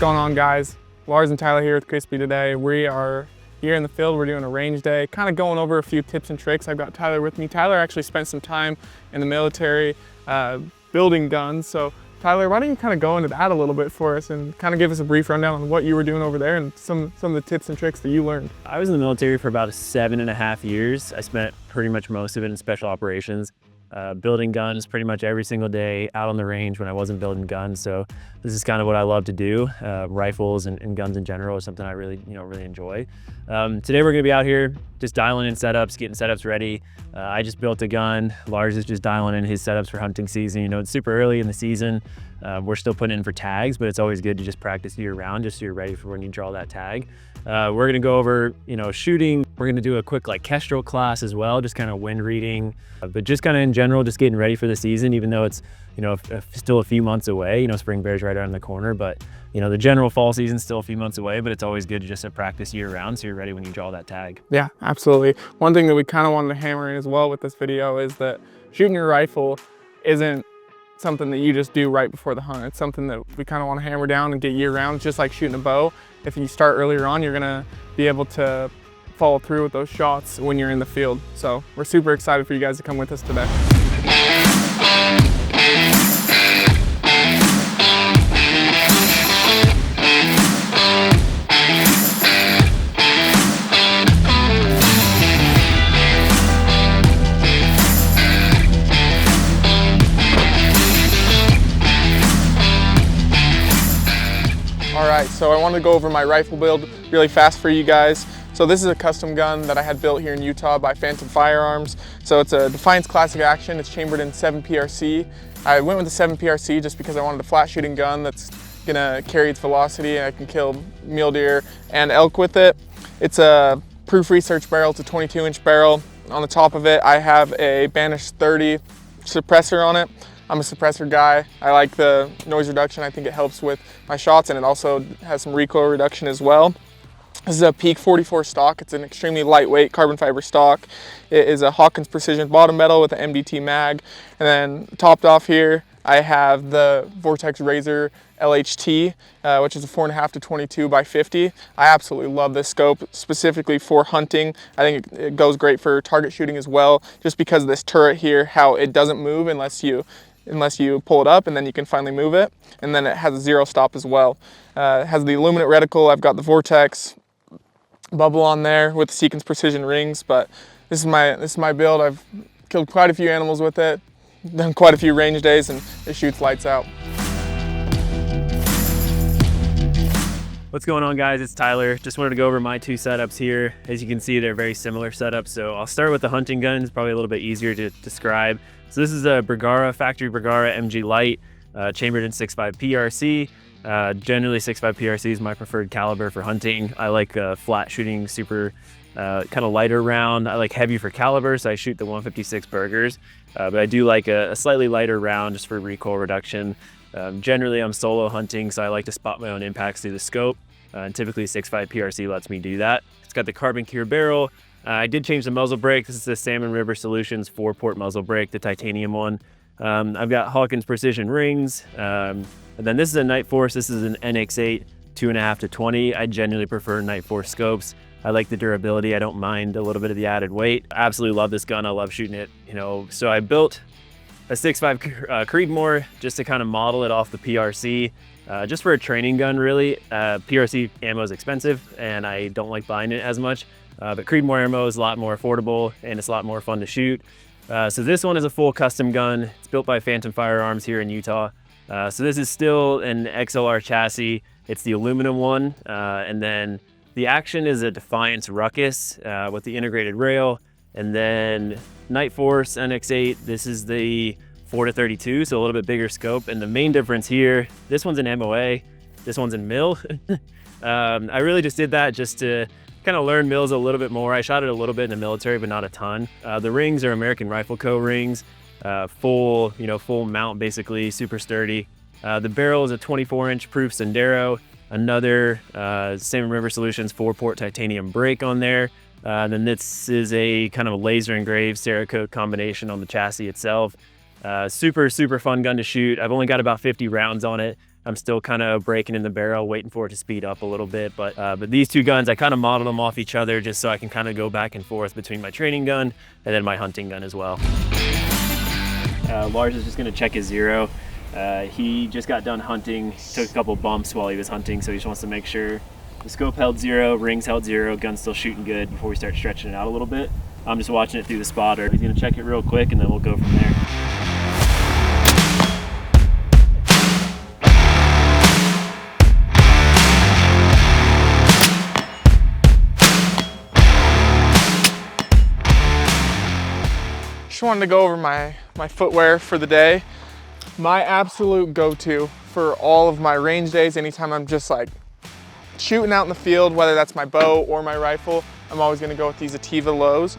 going on, guys? Lars and Tyler here with Crispi today. We are here in the field. We're doing a range day, kind of going over a few tips and tricks. I've got Tyler with me. Tyler actually spent some time in the military building guns. So Tyler, why don't you kind of go into that a little bit for us and kind of give us a brief rundown on what you were doing over there and some of the tips and tricks that you learned. I was in the military for about 7.5 years. I spent pretty much most of it in special operations. Building guns pretty much every single day out on the range when I wasn't building guns. So this is kind of what I love to do. Rifles and guns in general is something I really enjoy. Today we're gonna be out here just dialing in setups, getting setups ready. I just built a gun. Lars is just dialing in his setups for hunting season. You know, it's super early in the season. We're still putting in for tags, but it's always good to just practice year round just so you're ready for when you draw that tag. We're gonna go over, shooting. We're gonna do a quick Kestrel class as well, just kind of wind reading, but just kind of in general, just getting ready for the season, even though it's, still a few months away. Spring bear's right around the corner, but the general fall season's still a few months away, but it's always good just to practice year round so you're ready when you draw that tag. Yeah, absolutely. One thing that we kind of wanted to hammer in as well with this video is that shooting your rifle isn't something that you just do right before the hunt. It's something that we kind of want to hammer down and get year round, just like shooting a bow. If you start earlier on, you're gonna be able to follow through with those shots when you're in the field. So we're super excited for you guys to come with us today. All right, so I wanted to go over my rifle build really fast for you guys. So this is a custom gun that I had built here in Utah by Phantom Firearms. So it's a Defiance Classic Action. It's chambered in 7 PRC. I went with the 7 PRC just because I wanted a flat shooting gun that's gonna carry its velocity and I can kill mule deer and elk with it. It's a proof research barrel. It's a 22-inch barrel. On the top of it, I have a Banish 30 suppressor on it. I'm a suppressor guy. I like the noise reduction. I think it helps with my shots, and it also has some recoil reduction as well. This is a Peak 44 stock. It's an extremely lightweight carbon fiber stock. It is a Hawkins Precision bottom metal with an MDT mag. And then topped off here, I have the Vortex Razor LHT, which is a 4.5 to 22 by 50. I absolutely love this scope, specifically for hunting. I think it goes great for target shooting as well, just because of this turret here, how it doesn't move unless you pull it up, and then you can finally move it. And then it has a zero stop as well. It has the illuminate reticle. I've got the Vortex bubble on there with the Sequence Precision rings, but this is my build. I've killed quite a few animals with it, done quite a few range days, and it shoots lights out. What's going on, guys? It's Tyler. Just wanted to go over my two setups here. As you can see, they're very similar setups. So I'll start with the hunting gun. It's probably a little bit easier to describe. So this is a Bergara, factory Bergara MG Lite, chambered in 6.5 PRC. Generally 6.5 PRC is my preferred caliber for hunting. I like flat shooting, super kind of lighter round. I like heavy for caliber, so I shoot the 156 Bergers, but I do like a slightly lighter round just for recoil reduction. Generally I'm solo hunting, so I like to spot my own impacts through the scope, and typically 6.5 PRC lets me do that. It's got the carbon cure barrel. I did change the muzzle brake. This is the Salmon River Solutions 4-port muzzle brake, the titanium one. I've got Hawkins Precision rings. And then this is a Night Force. This is an NX8 2.5 to 20. I genuinely prefer Night Force scopes. I like the durability. I don't mind a little bit of the added weight. I absolutely love this gun. I love shooting it. So I built a 6.5 Creedmoor just to kind of model it off the PRC. Just for a training gun, really. PRC ammo is expensive, and I don't like buying it as much. But Creedmoor ammo is a lot more affordable, and it's a lot more fun to shoot. So this one is a full custom gun. It's built by Phantom Firearms here in Utah. So this is still an XLR chassis. It's the aluminum one. And then the action is a Defiance Ruckus with the integrated rail. And then Night Force NX8, this is the 4 to 32, so a little bit bigger scope. And the main difference here, this one's in MOA, this one's in mil. I really just did that just to kind of learn mils a little bit more. I shot it a little bit in the military, but not a ton. The rings are American Rifle Co. rings, full mount basically, super sturdy. The barrel is a 24-inch proof Sendero, another Salmon River Solutions 4-port titanium brake on there. Then this is a kind of a laser engraved Cerakote combination on the chassis itself. Super fun gun to shoot. I've only got about 50 rounds on it. I'm still kind of braking in the barrel, waiting for it to speed up a little bit. But these two guns, I kind of modeled them off each other just so I can kind of go back and forth between my training gun and then my hunting gun as well. Lars is just gonna check his zero. He just got done hunting, took a couple bumps while he was hunting, so he just wants to make sure the scope held 0, rings held 0, gun's still shooting good before we start stretching it out a little bit. I'm just watching it through the spotter. He's gonna check it real quick and then we'll go from there. Just wanted to go over my footwear for the day. My absolute go-to for all of my range days, anytime I'm just like shooting out in the field, whether that's my bow or my rifle, I'm always gonna go with these Attiva lows,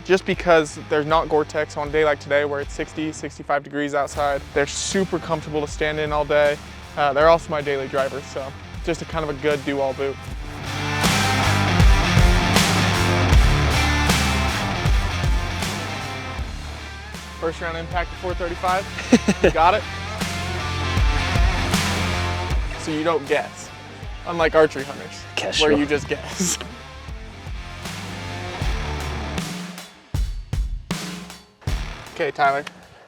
just because there's not Gore-Tex on a day like today where it's 60, 65 degrees outside. They're super comfortable to stand in all day. They're also my daily drivers, so just a kind of a good do-all boot. First round impact at 435. You got it? So you don't guess. Unlike archery hunters, Kestrel, where you just guess. Okay, Tyler,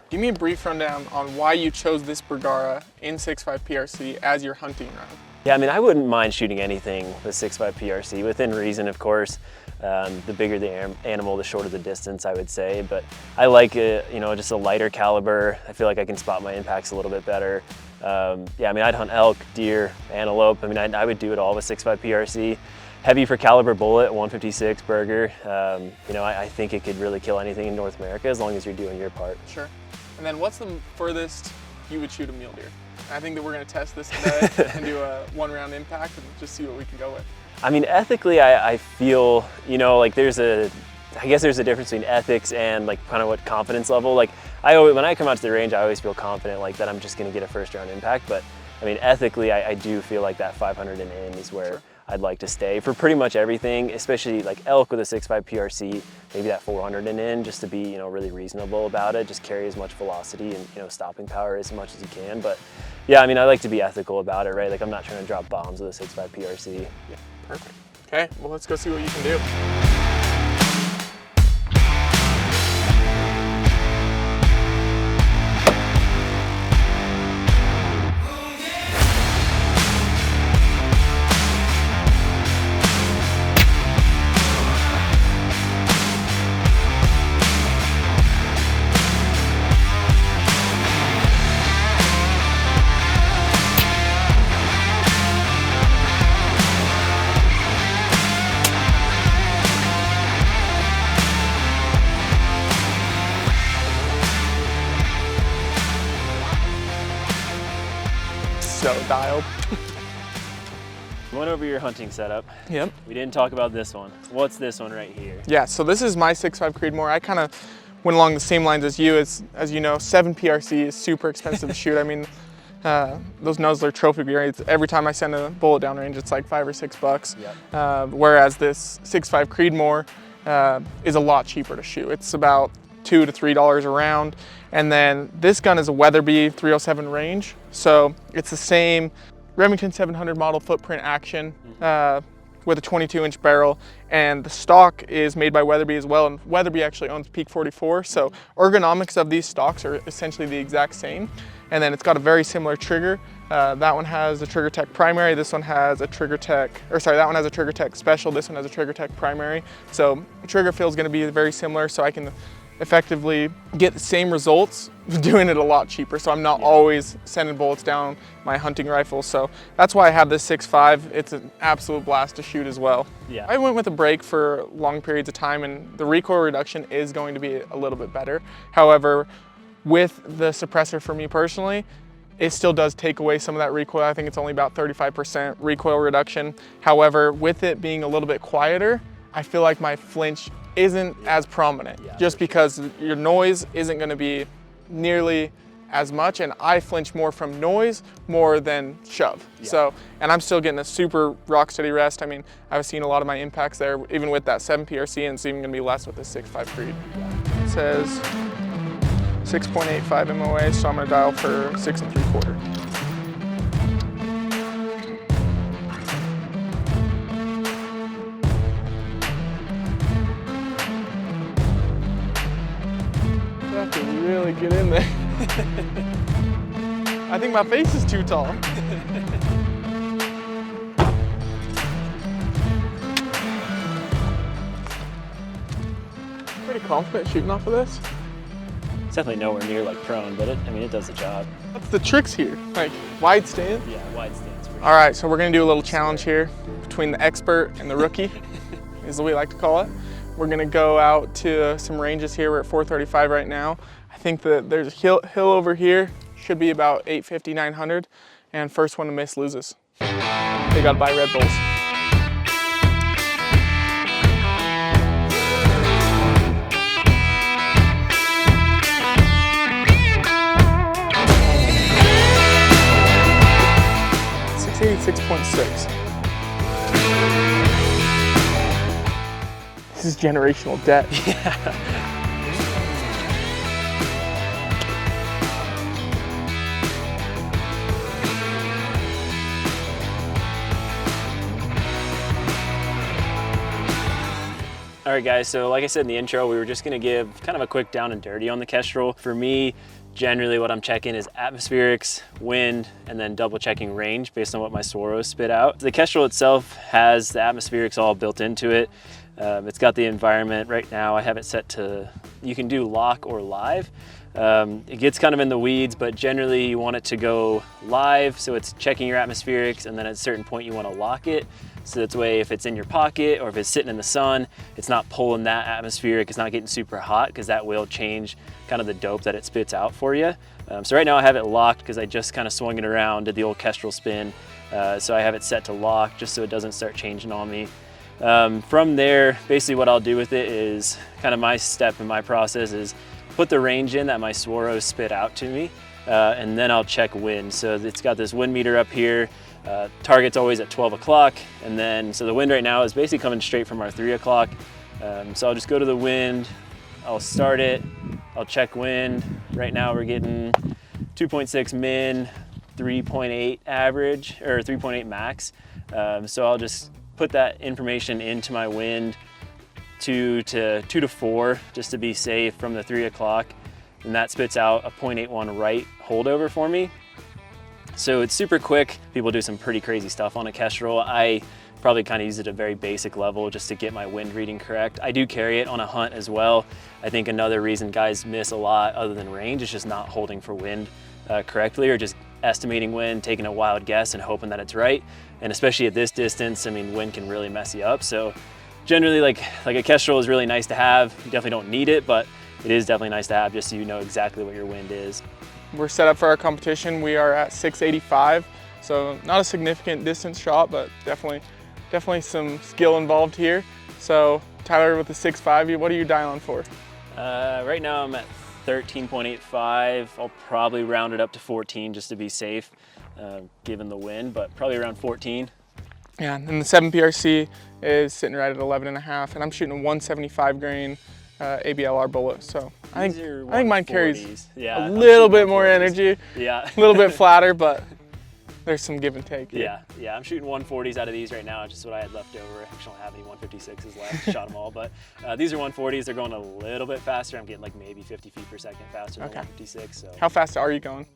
give me a brief rundown on why you chose this Bergara in 6.5 PRC as your hunting round. Yeah, I mean, I wouldn't mind shooting anything with 6.5 PRC, within reason, of course. The bigger the animal, the shorter the distance, I would say. But I like it, you know, just a lighter caliber. I feel like I can spot my impacts a little bit better. Yeah, I mean, I'd hunt elk, deer, antelope. I mean, I would do it all with 6.5 PRC. Heavy for caliber bullet, 156 Berger. You know, I think it could really kill anything in North America as long as you're doing your part. Sure. And then what's the furthest you would shoot a mule deer? I think that we're going to test this today and do a 1-round impact and just see what we can go with. I mean, ethically, I feel, you know, like I guess there's a difference between ethics and like kind of what confidence level. Like when I come out to the range, I always feel confident like that I'm just going to get a 1st round impact. But I mean, ethically, I do feel like that 500 and in is where sure. I'd like to stay for pretty much everything, especially like elk with a 6.5 PRC, maybe that 400 and in, just to be, you know, really reasonable about it. Just carry as much velocity and, you know, stopping power as much as you can. But yeah, I mean, I like to be ethical about it, right? Like I'm not trying to drop bombs with a 6.5 PRC. Yeah, perfect. Okay, well, let's go see what you can do. So dialed. We went over your hunting setup. Yep. We didn't talk about this one. What's this one right here? Yeah, so this is my 6.5 Creedmoor. I kind of went along the same lines as you. As you know, 7 PRC is super expensive to shoot. I mean, those Nuzzler trophy grades, every time I send a bullet downrange, it's like $5 or $6. Yep. Whereas this 6.5 Creedmoor is a lot cheaper to shoot. It's about $2 to $3 a round. And then this gun is a Weatherby 307 range. So it's the same Remington 700 model footprint action with a 22-inch barrel. And the stock is made by Weatherby as well. And Weatherby actually owns Peak 44. So ergonomics of these stocks are essentially the exact same. And then it's got a very similar trigger. That one has a Trigger Tech primary. This one has a Trigger Tech, that one has a Trigger Tech special. This one has a Trigger Tech primary. So trigger feel is going to be very similar. So I can effectively get the same results doing it a lot cheaper. So I'm not always sending bullets down my hunting rifle. So that's why I have this 6.5. It's an absolute blast to shoot as well. Yeah. I went with a brake for long periods of time and the recoil reduction is going to be a little bit better. However, with the suppressor for me personally, it still does take away some of that recoil. I think it's only about 35% recoil reduction. However, with it being a little bit quieter, I feel like my flinch isn't as prominent just because your noise isn't going to be nearly as much, and I flinch more from noise more than shove. So, and I'm still getting a super rock steady rest. I mean, I've seen a lot of my impacts there, even with that 7 PRC, and it's even going to be less with the 6.5 Creed. It says 6.85 MOA, so I'm going to dial for 6 3/4. Get in there. I think my face is too tall. Pretty confident shooting off of this. It's definitely nowhere near like prone, but I mean, it does the job. What's the tricks here? Like wide stand? Yeah, wide stance. All right, so we're gonna do a little challenge here between the expert and the rookie, is what we like to call it. We're gonna go out to some ranges here. We're at 435 right now. I think that there's a hill over here, should be about 850, 900, and first one to miss loses. They gotta buy Red Bulls. .6. This is generational debt. Yeah. All right, guys, so like I said in the intro, we were just gonna give kind of a quick down and dirty on the Kestrel. For me, generally what I'm checking is atmospherics, wind, and then double checking range based on what my Swaros spit out. The Kestrel itself has the atmospherics all built into it. It's got the environment. Right now I have it set to, you can do lock or live. It gets kind of in the weeds, but generally you want it to go live, so it's checking your atmospherics, and then at a certain point you want to lock it. So that's way if it's in your pocket or if it's sitting in the sun, it's not pulling that atmospheric, it's not getting super hot, because that will change kind of the dope that it spits out for you. So right now I have it locked because I just kind of swung it around, did the old Kestrel spin. So I have it set to lock just so it doesn't start changing on me. From there, basically what I'll do with it is kind of my step in my process is put the range in that my Swaros spit out to me, and then I'll check wind. So it's got this wind meter up here. Target's always at 12 o'clock, and then so the wind right now is basically coming straight from our 3 o'clock. So I'll just go to the wind, I'll start it, I'll check wind. Right now we're getting 2.6 min, 3.8 average, or 3.8 max. So I'll just put that information into my wind, 2 to 4, just to be safe from the 3 o'clock. And that spits out a 0.81 right holdover for me. So it's super quick. People do some pretty crazy stuff on a Kestrel. I probably kind of use it at a very basic level just to get my wind reading correct. I do carry it on a hunt as well. I think another reason guys miss a lot other than range is just not holding for wind correctly, or just estimating wind, taking a wild guess and hoping that it's right. And especially at this distance, I mean, wind can really mess you up. So generally like a Kestrel is really nice to have. You definitely don't need it, but it is definitely nice to have just so you know exactly what your wind is. We're set up for our competition. We are at 685, so not a significant distance shot, but definitely some skill involved here. So Tyler, with the 6.5, what are you dialing for? Right now I'm at 13.85. I'll probably round it up to 14 just to be safe, given the wind, but probably around 14. Yeah, and the 7 PRC is sitting right at 11.5, and I'm shooting a 175 grain ABLR bullet. So I think mine carries a little bit more energy, yeah, a little bit flatter, but there's some give and take here. Yeah, I'm shooting 140s out of these right now, just what I had left over. I actually don't have any 156s left, shot them all, but these are 140s. They're going a little bit faster. I'm getting like maybe 50 feet per second faster than 156. So. How fast are you going?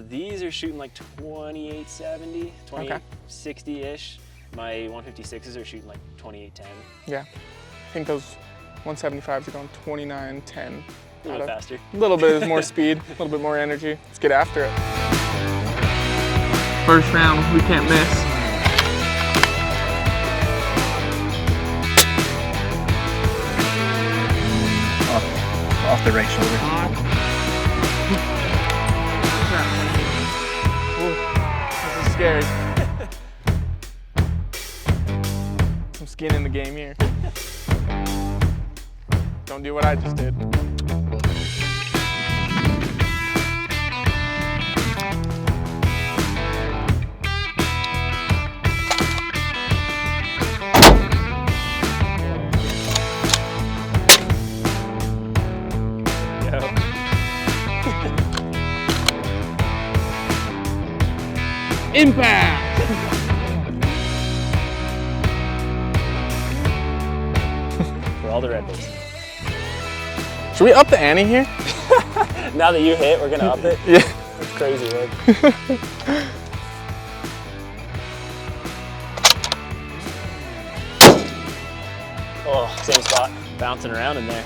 These are shooting like 2870, 2860-ish. My 156s are shooting like 2810. Yeah, I think those 175s are going 2910. A little faster. A little bit more speed, a little bit more energy. Let's get after it. First round, we can't miss. Off the right shoulder. Ooh, this is scary. Some skin in the game here. Don't do what I just did. Impact! For all the Red Bulls. Should we up the ante here? Now that you hit, we're gonna up it? Yeah. That's crazy, man. Oh, same spot. Bouncing around in there.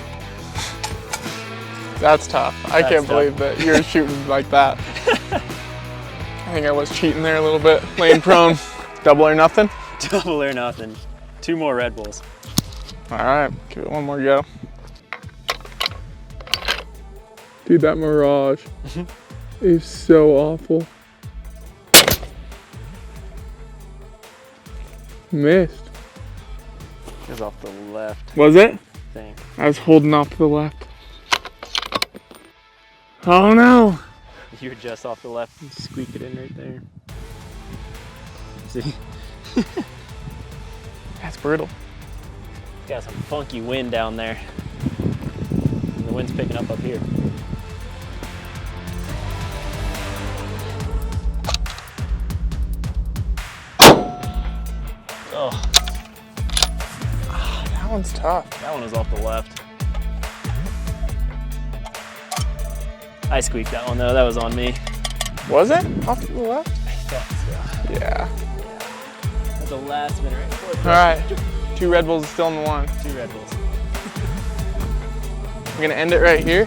That's tough. I can't believe that you're shooting like that. I think I was cheating there a little bit. Laying prone. Double or nothing? Double or nothing. 2 more Red Bulls. All right, give it one more go. Dude, that mirage is so awful. Missed. It was off the left. Was it? Thing. I was holding off to the left. Oh no! You were just off the left. You squeak it in right there. See? That's brutal. Got some funky wind down there. And the wind's picking up here. Oh. That one's tough. That one was off the left. I squeaked that one though, that was on me. Was it? Off to the left? I thought so. Yeah. At the last minute right before. All right, 2 Red Bulls still in the one. 2 Red Bulls. I'm gonna end it right here.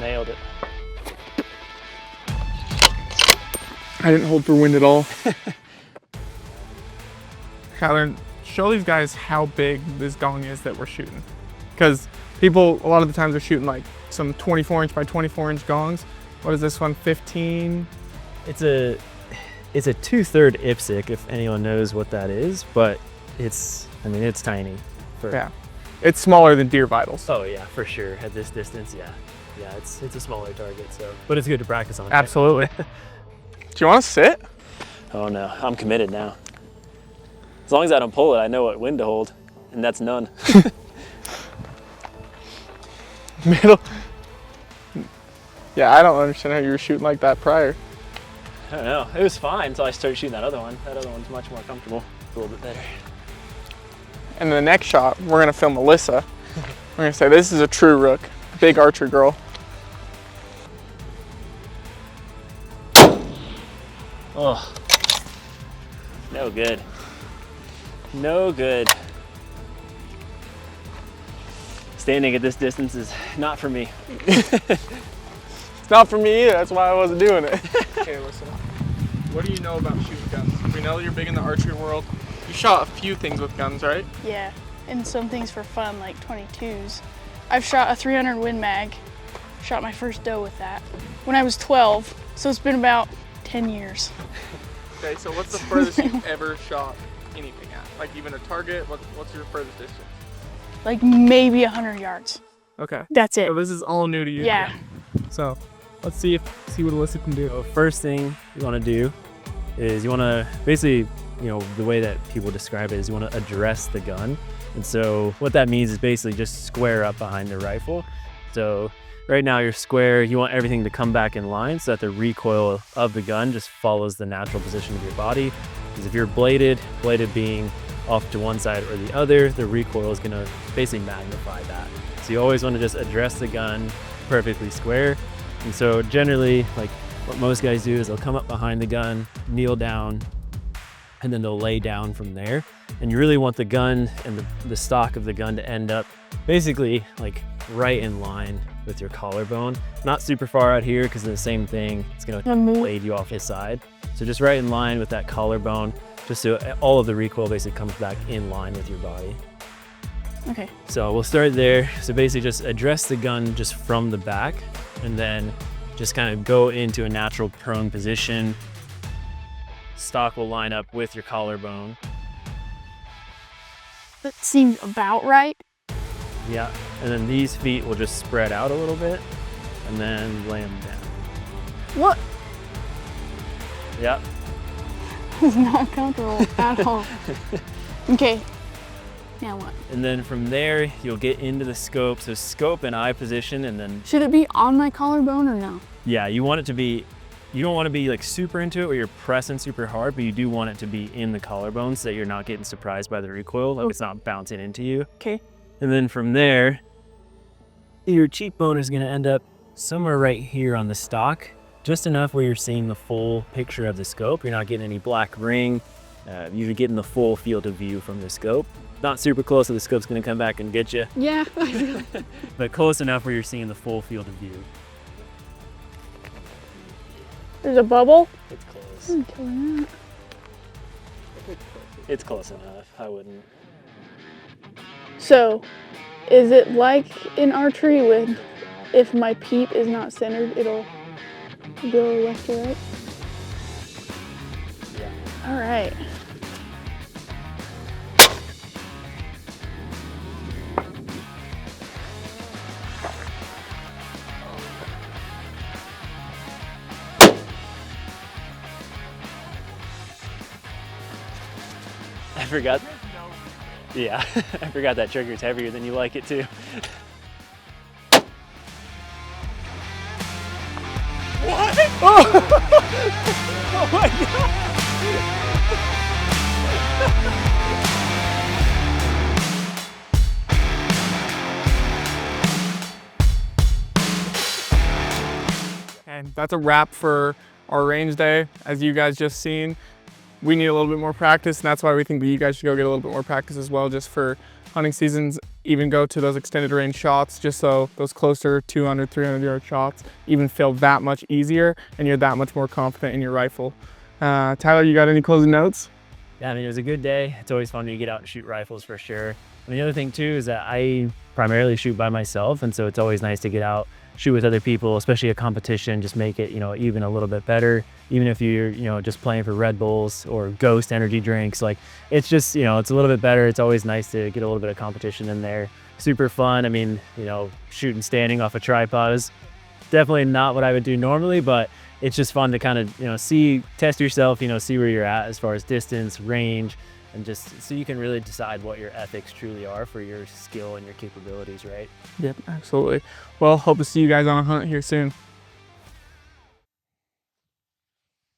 Nailed it. I didn't hold for wind at all. Kyler, show these guys how big this gong is that we're shooting. Because people, a lot of the times, are shooting like some 24-inch by 24-inch gongs. What is this one, 15? It's a 2/3 IPSC, if anyone knows what that is, but it's tiny. Yeah, it's smaller than deer vitals. Oh yeah, for sure. At this distance, yeah. Yeah, it's a smaller target, so. But it's good to practice on. Absolutely. Do you want to sit? Oh no, I'm committed now. As long as I don't pull it, I know what wind to hold, and that's none. Middle. Yeah, I don't understand how you were shooting like that prior. I don't know. It was fine until I started shooting that other one. That other one's much more comfortable. It's a little bit better. And the next shot, we're gonna film Alyssa. We're gonna say this is a true rook, big archer girl. Oh, no good. No good. Standing at this distance is not for me. It's not for me either, that's why I wasn't doing it. Okay, listen. What do you know about shooting guns? We know you're big in the archery world. You shot a few things with guns, right? Yeah, and some things for fun, like 22s. I've shot a 300 Win Mag. Shot my first doe with that when I was 12, so it's been about 10 years. Okay, so what's the furthest you've ever shot anything at? Like even a target? What's your furthest distance? Like maybe 100 yards. Okay. That's it. So this is all new to you. Yeah. So let's see what Alyssa can do. So first thing you want to do is you want to basically, the way that people describe it is you want to address the gun. And so what that means is basically just square up behind the rifle. So right now you're square, you want everything to come back in line so that the recoil of the gun just follows the natural position of your body. Because if you're bladed being off to one side or the other, the recoil is gonna basically magnify that. So you always wanna just address the gun perfectly square. And so generally, like what most guys do is they'll come up behind the gun, kneel down, and then they'll lay down from there. And you really want the gun and the stock of the gun to end up basically like right in line with your collarbone. Not super far out here because of the same thing. It's gonna blade you off his side. So just right in line with that collarbone, just so all of the recoil basically comes back in line with your body. Okay. So we'll start there. So basically just address the gun just from the back and then just kind of go into a natural prone position. Stock will line up with your collarbone. That seems about right. Yeah, and then these feet will just spread out a little bit and then lay them down. What? Yeah. It's not comfortable at all. Okay, now what? And then from there, you'll get into the scope. So scope and eye position, and then, Should it be on my collarbone or no? yeah, you want it to be You don't want to be like super into it where you're pressing super hard, but you do want it to be in the collarbone so that you're not getting surprised by the recoil, like it's not bouncing into you. Okay. And then from there, your cheekbone is going to end up somewhere right here on the stock, just enough where you're seeing the full picture of the scope. You're not getting any black ring. You're getting the full field of view from the scope. Not super close, so the scope's going to come back and get you, Yeah. but close enough where you're seeing the full field of view. There's a bubble. It's close. I'm killing that. It's close enough. I wouldn't. So, is it like in archery when if my peep is not centered, it'll go left to right? Yeah. All right. I forgot. Yeah, I forgot that trigger's heavier than you like it too. What? Oh my God! And that's a wrap for our range day. As you guys just seen, we need a little bit more practice, and that's why we think that you guys should go get a little bit more practice as well, just for hunting seasons. Even go to those extended range shots, just so those closer 200, 300 yard shots even feel that much easier, and you're that much more confident in your rifle. Tyler, you got any closing notes? Yeah, I mean, it was a good day. It's always fun to get out and shoot rifles for sure. And the other thing too is that I primarily shoot by myself, and so it's always nice to get out, shoot with other people, especially a competition, just make it, even a little bit better. Even if you're, just playing for Red Bulls or Ghost energy drinks, like it's just, it's a little bit better. It's always nice to get a little bit of competition in there. Super fun. I mean, shooting standing off a tripod is definitely not what I would do normally, but it's just fun to kind of, test yourself, see where you're at as far as distance, range, and just so you can really decide what your ethics truly are for your skill and your capabilities, right? Yep, absolutely. Well, hope to see you guys on a hunt here soon.